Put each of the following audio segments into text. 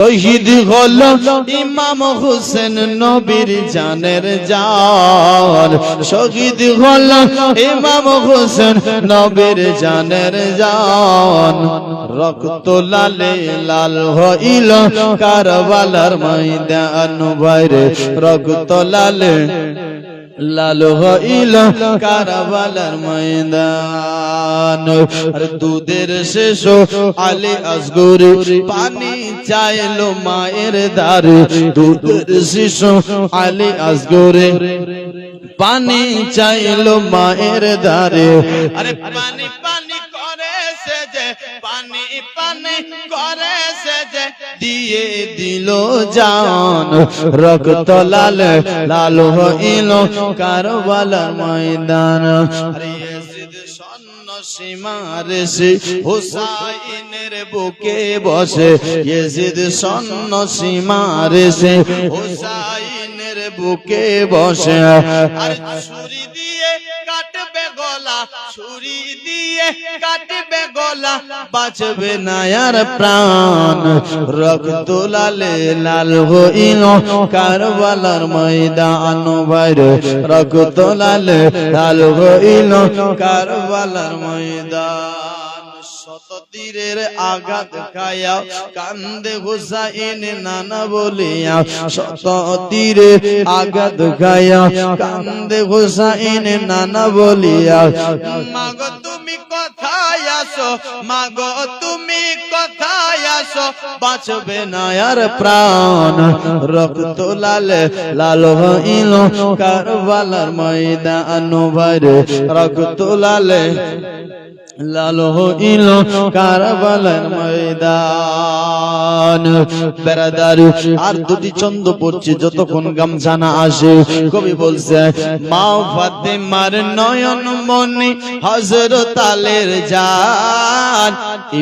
শহীদ হলো ইমাম হোসেন নবীর জানের জান। শহীদ হলো ইমাম হোসেন নবীর জানের জান। রক্ত লালে লাল হইল কারবালার ময়দান বাইরে, রক্ত লালে লাল হইল কারবালার ময়দান। আর দুধের শেষ আলী আসগর পানি চাইলো মায়ের দ্বারে, দুধের শেষ আলী আসগর পানি চাইলো মায়ের দ্বারে। আরে পানি পানি করেছে যে, পানি পানি করেছে যে, দিয়ে দিল জান। রক্ত লাল লাল হইল কারবালার ময়দান। আরে ইয়াজিদ সন্ন্যাসীমারে সে হুসাইনের বুকে বসে, ইয়াজিদ সন্ন্যাসীমারে সে হুসাইনের বুকে বসে। আর ছুরি দিয়ে কাটবে গলা, ছুরি দিয়ে কাটবে গলা, বাঁচবে না আর প্রাণ। রক্ত লালে লাল হইল কারবালার ময়দান বাইরে, রক্ত লালে লাল হইল কারবালার ময়দান। শত তীরের আঘাত খায়া কান্দে হুসাইন নানা বলিয়া, শত তীরের আঘাত খায়া কান্দে হুসাইন নানা বলিয়া। মাগো তুমি কোথায় আসো, মাগো তুমি কোথায় আসো, বাঁচবে না আর প্রাণ। রক্ত লালে লাল হইল কারবালার ময়দান বাইরে, রক্ত লালে লাল হইল কারবালার ময়দান। বেরাদার আর দুটি ছন্দ পড়ছে যতক্ষণ গামছা না আসে। কবি বলছে মা ফাতেমার নয়ন মনি হযরত আলীর জান,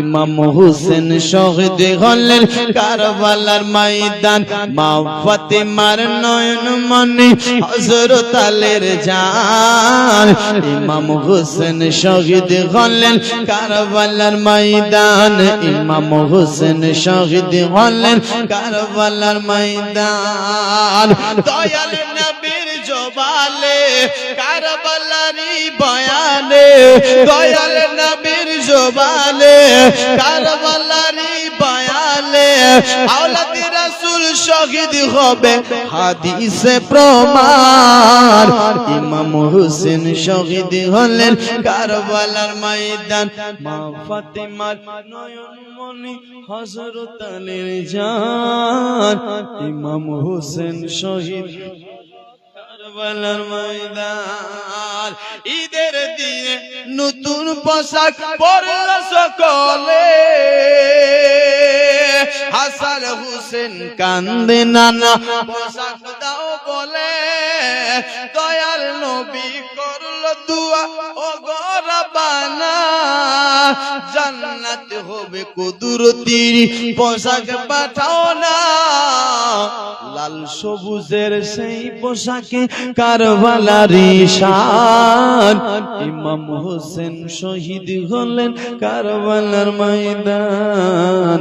ইমাম হোসেন শহীদ হলেন কারবালার ময়দান। মা ফাতেমার নয়ন মনি হযরত আলীর জান, ইমাম হোসেন শহীদ হলেন কারবালার ময়দান। ইমাম হোসেন শহীদ হলেন কারবালার ময়দান। দয়াল নবীর জবালে কারবালারি বয়ানে, দয়াল নবীর জবালে কারবালারি বয়ানে। আওলাদ রাসূল শহীদ হবে হাদিসে প্রমাণ। ইমাম হোসেন শহীদ হলেন কারবালার ময়দান। মা ফাতেমার নয়ন মনি হযরত আলীর জান, ইমাম হোসেন শহীদ কারবালার ময়দান। ঈদের দিনে নতুন পোশাক পরল সকলে, হাসান হোসেন কান্দে নানা পোশাক দাও বলে। দয়াল নবী করল দুয়া ও গো রব্বানা, জান্নাত হবে কুদরতির পোশাক পাঠাও না। লাল সবুজের সেই পোশাকে কারবালারি শান, ইমাম হোসেন শহীদ হলেন কারবালার ময়দান।